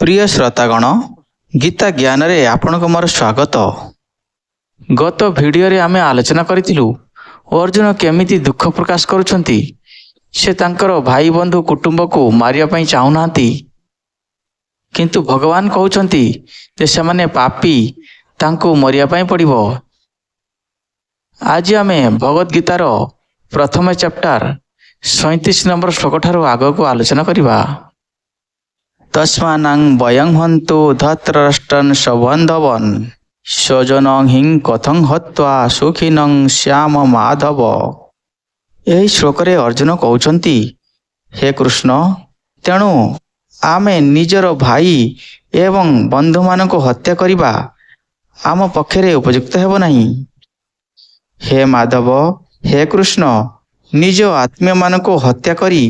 प्रिय श्रोतागण गीता ज्ञान रे आपणक मोर स्वागत। गत भिडियो रे आमे आलोचना करिथिलु अर्जुन केमिति दुख प्रकाश करुछंती। से तांकर भाई बंधु कुटुंब को मारिया पई चाहुनांती, किंतु भगवान कहउछंती जे सेमाने पापी, तांको मरिया पई पड़िबो। आज आमे भगवत गीतार प्रथम चैप्टर 37 नंबर श्लोक ठारू आगको आलोचना करिबा। तस्मानं वयं हन्तु धर्तराष्ट्रान् सबान्धवान् स्वजनं हिं कथं हत्वा सुखिनं श्याम माधव। यही श्लोक रे अर्जुन कहउछंती, हे कृष्ण, तेणु आमे निजर भाई एवं बंधु मानको हत्या करिबा आम पक्षरे उपयुक्त हेबो नाही। हे माधव, हे कृष्ण, निज आत्मीय मानको हत्या करी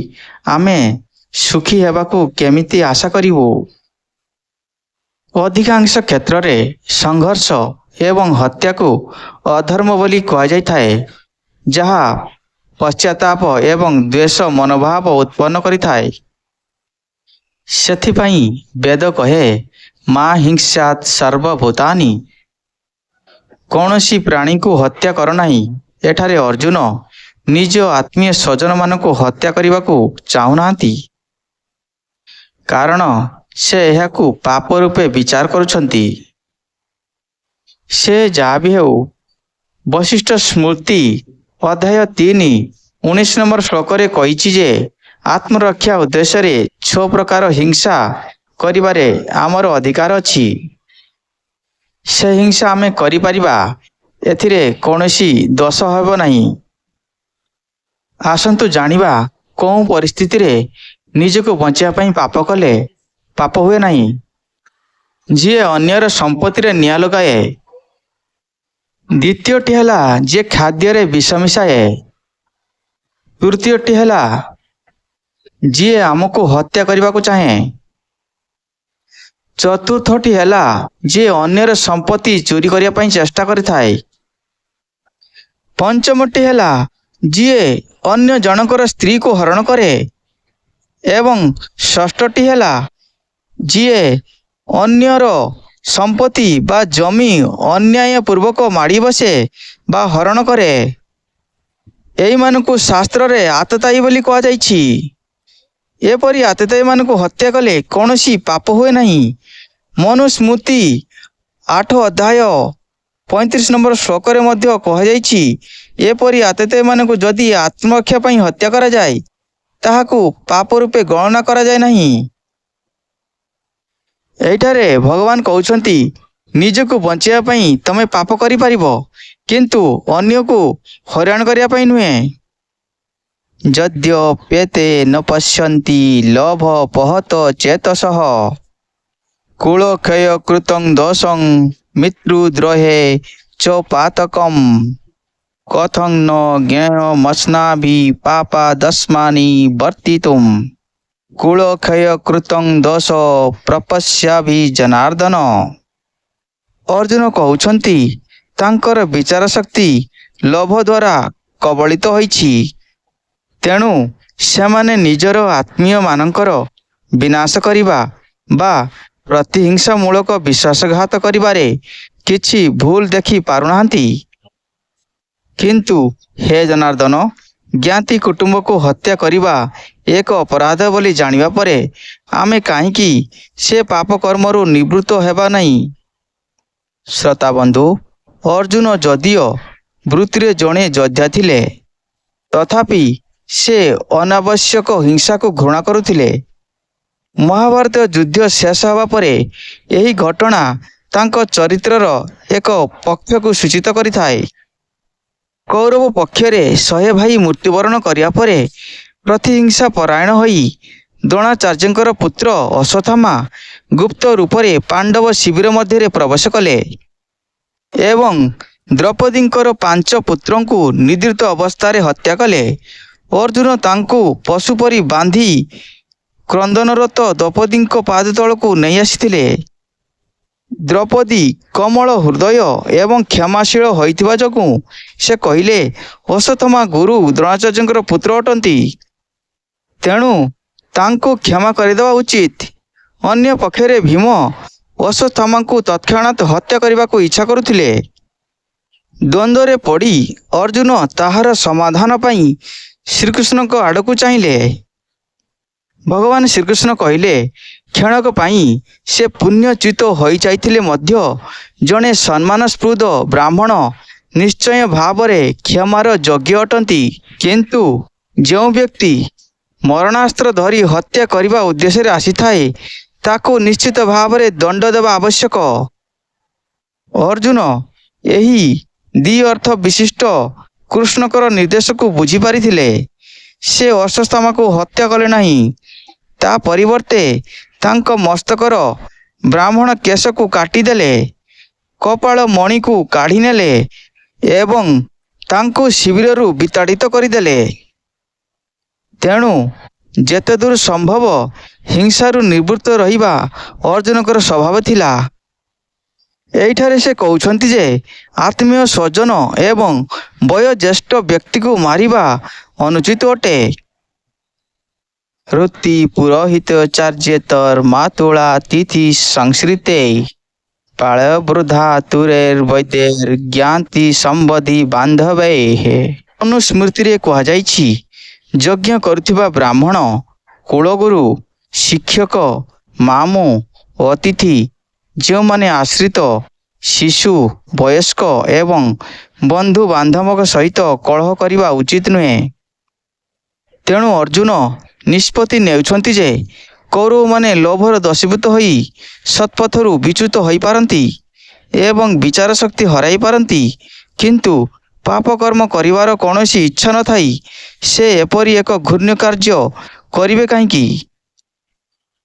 आमे सुखी हेबाकू केमिति आशा करिवो। अधिकांश क्षेत्र रे संघर्ष एवं हत्या को अधर्म बोली कहा जाय थाए, जहा पश्चाताप एवं द्वेष मनोभाव उत्पन्न करि थाए। सेथिपई वेद कहे मा हिंसात सर्वभूतानि, कौनसी प्राणी को हत्या कर नाही। एठारे अर्जुन निज आत्मीय स्वजन मानको हत्या करिबाकू चाहुनांती, कारण से एहाकू पाप रूपे विचार करुछंती। से जहा भी हेउ, वशिष्ठ स्मृति अध्याय 3:19 नंबर श्लोक रे कहिछि जे आत्मरक्षा उद्देश्य रे 6 प्रकार हिंसा करिबारे आमर अधिकार अछि। से हिंसा आमे करि परिबा, एथिरे कोनोसी दोष हेबो नाही। आसंतु जानिबा कोन परिस्थिति रे निजको बंचिया पई पाप कले पाप हुए नहीं। जी अन्यर संपत्ति रे निया लगाए। द्वितीयटी हैला जे खाद्य रे विष मिसाए। तृतीयटी हैला जी आमको हत्या करबा को चाहे। चतुर्थटी हैला जे अन्यर संपत्ति चोरी करिया पई चेष्टा करि थाए। पंचमटी हैला जी अन्य जनकर स्त्री को हरण करे। एवं षष्ठटी हैला जीए अन्यर संपत्ति बा जमी अन्याय पूर्वक माड़ी बसे बा हरण करे। एई मानकु शास्त्र रे आतताई बोली कहा जाइछि। एपरि आतताई मानकु हत्या कले कोनोसी पाप हुए नहीं। मनुस्मृति 8 अध्याय 35 नंबर श्लोक रे मध्य कहा जाइछि, एपरि आतताई मानकु जदि आत्मरक्षा पई हत्या करा जाय ताहाकू पाप रूपे गणना करा जाय नहीं। एठारे भगवान कहउछंती निजको बंचिया पई तमे पाप करि परिबो, किंतु अन्य को हरान करिया पई नुहे। यद्यप्येते न पश्यन्ति लोभ पहत चेतसः कुलक्षय कृतं दोषं मित्रुद्रोहे च पातकम् कथं न ज्ञेयमस्माभि पापा दस्मानि वर्तितुम् कुलक्षय कृतं दोष प्रपश्याभि जनार्दन। अर्जुन कहउछंती तांकर विचार शक्ति लोभ द्वारा कबलित होइछि, तेणु सेमाने निजर आत्मीय मानकर विनाश करिबा बा प्रतिहिंसा मूलक विश्वासघात करिबारे किछि भूल देखि पारुनांती। किंतु हे जनार्दन, ज्ञाति कुटुंब को हत्या करिबा एक अपराध बोली जानिबा परे आमे काहीकि से पाप कर्मरु निवृत्त हेबा नहीं। श्रोता बंधु, अर्जुन जदियो वृत्तिरे जणे योद्धा थिले, तथापि से अनावश्यक हिंसा को घृणा करुथिले। महाभारत युद्ध शेष हवा परे एही घटना तांको चरित्रर एक पक्ष को सूचित करिथाए। कौरव पक्षरे 100 भाई मृत्युवरण करिया परे प्रतिहिंसा परायण होई द्रोणाचार्यंकर पुत्र अश्वत्थामा गुप्त रूपरे पांडव शिविर मध्य प्रवेश कले एवं द्रौपदींकर 5 पुत्रों को निद्रित अवस्था रे हत्या कले। अर्जुन तांको पशुपरी बांधी क्रंदनरत द्रौपदी पाद तल को नहीं आसीथिले। द्रौपदी कमल हृदय एवं क्षमाशील होइथिबा जगु से कहिले अश्वत्थामा गुरु द्रोणाचार्यंकर पुत्र अटंती, तेणु तांको क्षमा करदेवा उचित। ଅନ୍ୟ ପକ୍ଷରେ ଭୀମ ଅଶ୍ୱତ୍ଥାମାଙ୍କୁ ତତ୍କ୍ଷଣାତ୍ ହତ୍ୟା କରିବାକୁ ଇଚ୍ଛା କରୁଥିଲେ। ଦ୍ୱନ୍ଦ୍ୱରେ ପଡ଼ି ଅର୍ଜୁନ ତାହାର ସମାଧାନ ପାଇଁ ଶ୍ରୀକୃଷ୍ଣଙ୍କ ଆଡ଼କୁ ଚାହିଁଲେ। ଭଗବାନ ଶ୍ରୀକୃଷ୍ଣ କହିଲେ, କ୍ଷଣକ ପାଇଁ ସେ ପୁଣ୍ୟଚ୍ୟୁତ ହୋଇଯାଇଥିଲେ ମଧ୍ୟ ଜଣେ ସମ୍ମାନସ୍ପୃଦ ବ୍ରାହ୍ମଣ ନିଶ୍ଚୟ ଭାବରେ କ୍ଷମାର ଯୋଗ୍ୟ ଅଟନ୍ତି। କିନ୍ତୁ ଯେଉଁ ବ୍ୟକ୍ତି ମରଣାସ୍ତ୍ର ଧରି ହତ୍ୟା କରିବା ଉଦ୍ଦେଶ୍ୟରେ ଆସିଥାଏ, ତାକୁ ନିଶ୍ଚିତ ଭାବରେ ଦଣ୍ଡ ଦେବା ଆବଶ୍ୟକ। ଅର୍ଜୁନ ଏହି ଅର୍ଥ ବିଶିଷ୍ଟ କୃଷ୍ଣଙ୍କର ନିର୍ଦ୍ଦେଶକୁ ବୁଝିପାରିଥିଲେ। ସେ ଅଶ୍ୱତ୍ଥାମାକୁ ହତ୍ୟା କଲେ ନାହିଁ। ତା ପରିବର୍ତ୍ତେ ତାଙ୍କ ମସ୍ତକର ବ୍ରାହ୍ମଣ କେଶକୁ କାଟିଦେଲେ, କପାଳ ମଣିକୁ କାଢ଼ି ନେଲେ ଏବଂ ତାଙ୍କୁ ଶିବିରରୁ ବିତାଡ଼ିତ କରିଦେଲେ। ତେଣୁ ଯେତେଦୂର ସମ୍ଭବ ହିଂସାରୁ ନିବୃତ୍ତ ରହିବା ଅର୍ଜୁନଙ୍କର ସ୍ୱଭାବ ଥିଲା। ଏଇଠାରେ ସେ କହୁଛନ୍ତି ଯେ ଆତ୍ମୀୟ ସ୍ୱଜନ ଏବଂ ବୟୋଜ୍ୟେଷ୍ଠ ବ୍ୟକ୍ତିକୁ ମାରିବା ଅନୁଚିତ ଅଟେ। ଋତି ପୁରୋହିତୋଚାର୍ଯ୍ୟେତର ମାତୁଳା ତିଥି ସଂଶ୍ରିତେ ପାଳୟ ବୃଦ୍ଧା ତୁରେର ବୈଦ୍ୟେର ଜ୍ଞାନ୍ତି ସମ୍ବଧି ବାନ୍ଧବେ। ଅନୁସ୍ମୃତିରେ କୁହାଯାଇଛି, ଯଜ୍ଞ କରୁଥିବା ବ୍ରାହ୍ମଣ, କୁଳଗୁରୁ, ଶିକ୍ଷକ, ମାମୁଁ, ଅତିଥି, ଯେଉଁମାନେ ଆଶ୍ରିତ, ଶିଶୁ, ବୟସ୍କ ଏବଂ ବନ୍ଧୁବାନ୍ଧବଙ୍କ ସହିତ କଳହ କରିବା ଉଚିତ ନୁହେଁ। ତେଣୁ ଅର୍ଜୁନ ନିଷ୍ପତ୍ତି ନେଉଛନ୍ତି ଯେ କୌରବମାନେ ଲୋଭର ଦୋଷୀଭୂତ ହୋଇ ସତ୍ପଥରୁ ବିଚ୍ୟୁତ ହୋଇପାରନ୍ତି ଏବଂ ବିଚାର ଶକ୍ତି ହରାଇ ପାରନ୍ତି, କିନ୍ତୁ ପାପକର୍ମ କରିବାର କୌଣସି ଇଚ୍ଛା ନଥାଇ ସେ ଏପରି ଏକ ଘୃଣ୍ୟ କାର୍ଯ୍ୟ କରିବେ କାହିଁକି?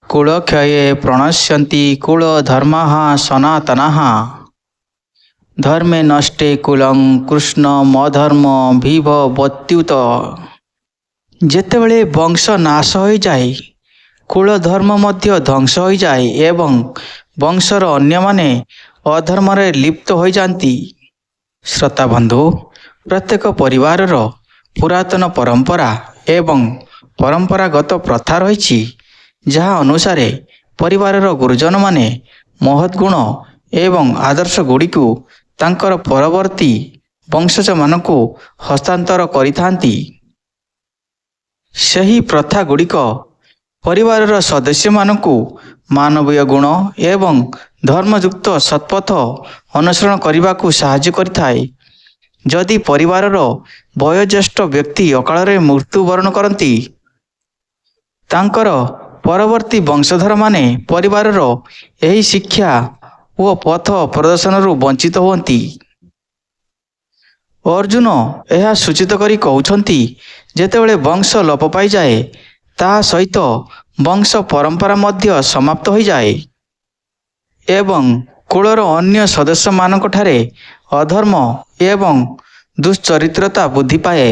କୁଳକ୍ଷୟେ ପ୍ରଣଶ୍ୟନ୍ତି କୁଳ ଧର୍ମାଃ ସନାତନାଃ ଧର୍ମେ ନଷ୍ଟେ କୁଲଂ କୃଷ୍ଣ ମଧର୍ମ ବିଭବତ୍ୟୁତ। ଯେତେବେଳେ ବଂଶ ନାଶ ହୋଇଯାଏ, କୁଳ ଧର୍ମ ମଧ୍ୟ ଧ୍ୱଂସ ହୋଇଯାଏ ଏବଂ ବଂଶର ଅନ୍ୟମାନେ ଅଧର୍ମରେ ଲିପ୍ତ ହୋଇଯାନ୍ତି। ଶ୍ରୋତାବନ୍ଧୁ, ପ୍ରତ୍ୟେକ ପରିବାରର ପୁରାତନ ପରମ୍ପରା ଏବଂ ପରମ୍ପରାଗତ ପ୍ରଥା ରହିଛି, ଯାହା ଅନୁସାରେ ପରିବାରର ଗୁରୁଜନମାନେ ମହତ୍ ଗୁଣ ଏବଂ ଆଦର୍ଶ ଗୁଡ଼ିକୁ ତାଙ୍କର ପରବର୍ତ୍ତୀ ବଂଶଜମାନଙ୍କୁ ହସ୍ତାନ୍ତର କରିଥାନ୍ତି। ସେହି ପ୍ରଥା ଗୁଡ଼ିକ ପରିବାରର ସଦସ୍ୟମାନଙ୍କୁ ମାନବୀୟ ଗୁଣ ଏବଂ ଧର୍ମଯୁକ୍ତ ସତ୍ପଥ ଅନୁସରଣ କରିବାକୁ ସାହାଯ୍ୟ କରିଥାଏ। ଯଦି ପରିବାରର ବୟୋଜ୍ୟେଷ୍ଠ ବ୍ୟକ୍ତି ଅକାଳରେ ମୃତ୍ୟୁବରଣ କରନ୍ତି, ତାଙ୍କର ପରବର୍ତ୍ତୀ ବଂଶଧରମାନେ ପରିବାରର ଏହି ଶିକ୍ଷା ଓ ପଥ ପ୍ରଦର୍ଶନରୁ ବଞ୍ଚିତ ହୁଅନ୍ତି। ଅର୍ଜୁନ ଏହା ସୂଚିତ କରି କହୁଛନ୍ତି, ଯେତେବେଳେ ବଂଶ ଲୋପ ପାଇଯାଏ, ତାହା ସହିତ ବଂଶ ପରମ୍ପରା ମଧ୍ୟ ସମାପ୍ତ ହୋଇଯାଏ ଏବଂ କୁଳର ଅନ୍ୟ ସଦସ୍ୟମାନଙ୍କଠାରେ ଅଧର୍ମ ଏବଂ ଦୁଶ୍ଚରିତ୍ରତା ବୃଦ୍ଧି ପାଏ,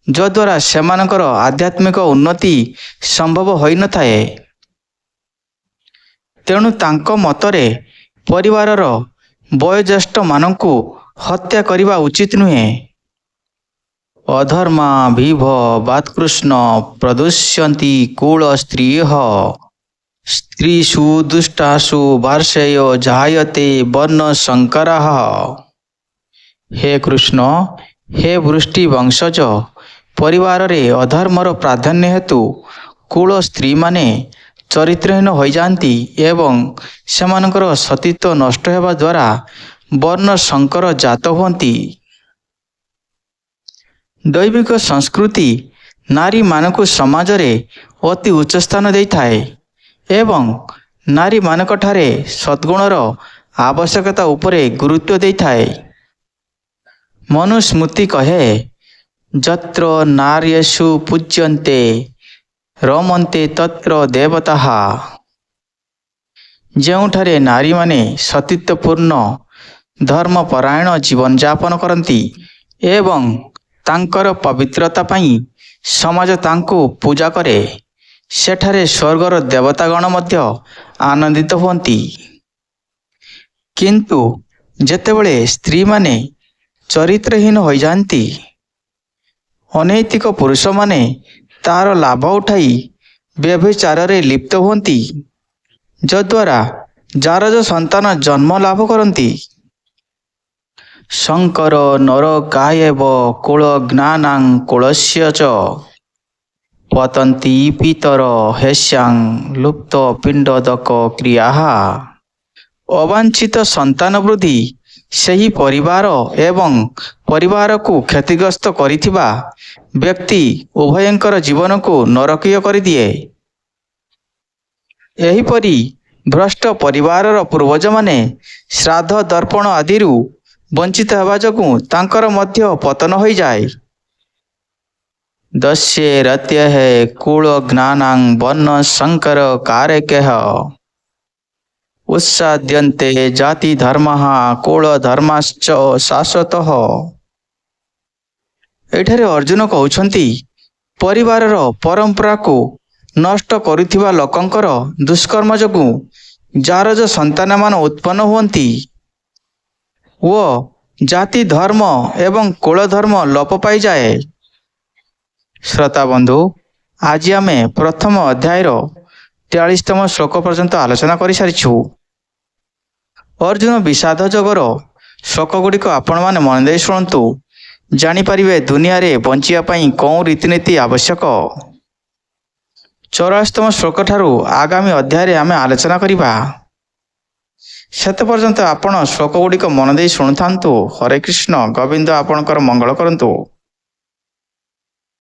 ଯଦ୍ୱାରା ସେମାନଙ୍କର ଆଧ୍ୟାତ୍ମିକ ଉନ୍ନତି ସମ୍ଭବ ହୋଇନଥାଏ। ତେଣୁ ତାଙ୍କ ମତରେ ପରିବାରର ବୟୋଜ୍ୟେଷ୍ଠମାନଙ୍କୁ ହତ୍ୟା କରିବା ଉଚିତ ନୁହେଁ। ଅଧର୍ମା ବିଭ ବାତ୍କୃଷ୍ଣ ପ୍ରଦୁଷ୍ୟନ୍ତି କୁଳ ସ୍ତ୍ରୀଃ ସ୍ତ୍ରୀଷୁ ଦୁଷ୍ଟାସୁ ବାର୍ଷେୟ ଜାୟତେ ବର୍ଣ୍ଣ ସଂକରଃ। ହେ କୃଷ୍ଣ, ହେ ବୃଷ୍ଟି ବଂଶଜ, ପରିବାରରେ ଅଧର୍ମର ପ୍ରାଧାନ୍ୟ ହେତୁ କୁଳ ସ୍ତ୍ରୀମାନେ ଚରିତ୍ରହୀନ ହୋଇଯାନ୍ତି ଏବଂ ସେମାନଙ୍କର ସତୀତ୍ୱ ନଷ୍ଟ ହେବା ଦ୍ୱାରା ବର୍ଣ୍ଣ ସଂକର ଜାତ ହୁଅନ୍ତି। ଦୈବିକ ସଂସ୍କୃତି ନାରୀମାନଙ୍କୁ ସମାଜରେ ଅତି ଉଚ୍ଚ ସ୍ଥାନ ଦେଇଥାଏ ଏବଂ ନାରୀମାନଙ୍କଠାରେ ସଦ୍ଗୁଣର ଆବଶ୍ୟକତା ଉପରେ ଗୁରୁତ୍ୱ ଦେଇଥାଏ। ମନୁସ୍ମୃତି କହେ, ଯତ୍ର ନାର୍ୟସୁ ପୂଜ୍ୟନ୍ତେ ରମନ୍ତେ ତତ୍ର ଦେବତାଃ। ଯେଉଁଠାରେ ନାରୀମାନେ ସତୀତ୍ୱପୂର୍ଣ୍ଣ ଧର୍ମପରାୟଣ ଜୀବନଯାପନ କରନ୍ତି ଏବଂ ତାଙ୍କର ପବିତ୍ରତା ପାଇଁ ସମାଜ ତାଙ୍କୁ ପୂଜା କରେ, ସେଠାରେ ସ୍ୱର୍ଗର ଦେବତାଗଣ ମଧ୍ୟ ଆନନ୍ଦିତ ହୁଅନ୍ତି। କିନ୍ତୁ ଯେତେବେଳେ ସ୍ତ୍ରୀମାନେ ଚରିତ୍ରହୀନ ହୋଇଯାନ୍ତି, ଅନୈତିକ ପୁରୁଷମାନେ ତାହାର ଲାଭ ଉଠାଇ ବ୍ୟଭିଚାରରେ ଲିପ୍ତ ହୁଅନ୍ତି। ଯଦ୍ୱାରା ଜାରଜ ସନ୍ତାନ ଜନ୍ମ ଲାଭ କରନ୍ତି। ଶଙ୍କର ନରକାୟେବ କୁଳ ଜ୍ଞାନାଂ କୁଳସ୍ୟ ଚ ପତନ୍ତି ପିତର ହେସ୍ୟାଂ ଲୁପ୍ତ ପିଣ୍ଡୋଦକ କ୍ରିୟାଃ। ଅବାଞ୍ଛିତ ସନ୍ତାନ ବୃଦ୍ଧି ସେହି ପରିବାର ଏବଂ ପରିବାରକୁ କ୍ଷତିଗ୍ରସ୍ତ କରିଥିବା ବ୍ୟକ୍ତି ଉଭୟଙ୍କର ଜୀବନକୁ ନରକୀୟ କରିଦିଏ। ଏହିପରି ଭ୍ରଷ୍ଟ ପରିବାରର ପୂର୍ବଜମାନେ ଶ୍ରାଦ୍ଧ ଦର୍ପଣ ଆଦିରୁ ବଞ୍ଚିତ ହେବା ଯୋଗୁଁ ତାଙ୍କର ମଧ୍ୟ ପତନ ହୋଇଯାଏ। ଦସ୍ୟେ ରତ୍ୟଃ କୁଳ ଜ୍ଞାନାଂ ବର୍ଣ୍ଣ ଶଙ୍କର କାରକଃ ଉତ୍ସାଦ୍ୟନ୍ତେ ଜାତି ଧର୍ମଃ କୁଳ ଧର୍ମାଶ୍ଚ ଶାଶ୍ୱତଃ। ଏଠାରେ ଅର୍ଜୁନ କହୁଛନ୍ତି, ପରିବାରର ପରମ୍ପରାକୁ ନଷ୍ଟ କରୁଥିବା ଲୋକଙ୍କର ଦୁଷ୍କର୍ମ ଯୋଗୁଁ ଜାରଜ ସନ୍ତାନମାନ ଉତ୍ପନ୍ନ ହୁଅନ୍ତି ଓ ଜାତି ଧର୍ମ ଏବଂ କୁଳ ଧର୍ମ ଲୋପ ପାଇଯାଏ। ଶ୍ରୋତାବନ୍ଧୁ, ଆଜି ଆମେ ପ୍ରଥମ ଅଧ୍ୟାୟର 43ତମ ଶ୍ଲୋକ ପର୍ଯ୍ୟନ୍ତ ଆଲୋଚନା କରିସାରିଛୁ। ଅର୍ଜୁନ ବିଷାଦ ଯୋଗର ଶ୍ଲୋକଗୁଡ଼ିକ ଆପଣମାନେ ମନ ଦେଇ ଶୁଣନ୍ତୁ, ଜାଣିପାରିବେ ଦୁନିଆରେ ବଞ୍ଚିବା ପାଇଁ କେଉଁ ରୀତିନୀତି ଆବଶ୍ୟକ। 44ତମ ଶ୍ଲୋକଠାରୁ ଆଗାମୀ ଅଧ୍ୟାୟରେ ଆମେ ଆଲୋଚନା କରିବା। ସେତେ ପର୍ଯ୍ୟନ୍ତ ଆପଣ ଶ୍ଲୋକଗୁଡ଼ିକ ମନ ଦେଇ ଶୁଣୁଥାନ୍ତୁ। ହରେ କୃଷ୍ଣ, ଗୋବିନ୍ଦ ଆପଣଙ୍କର ମଙ୍ଗଳ କରନ୍ତୁ।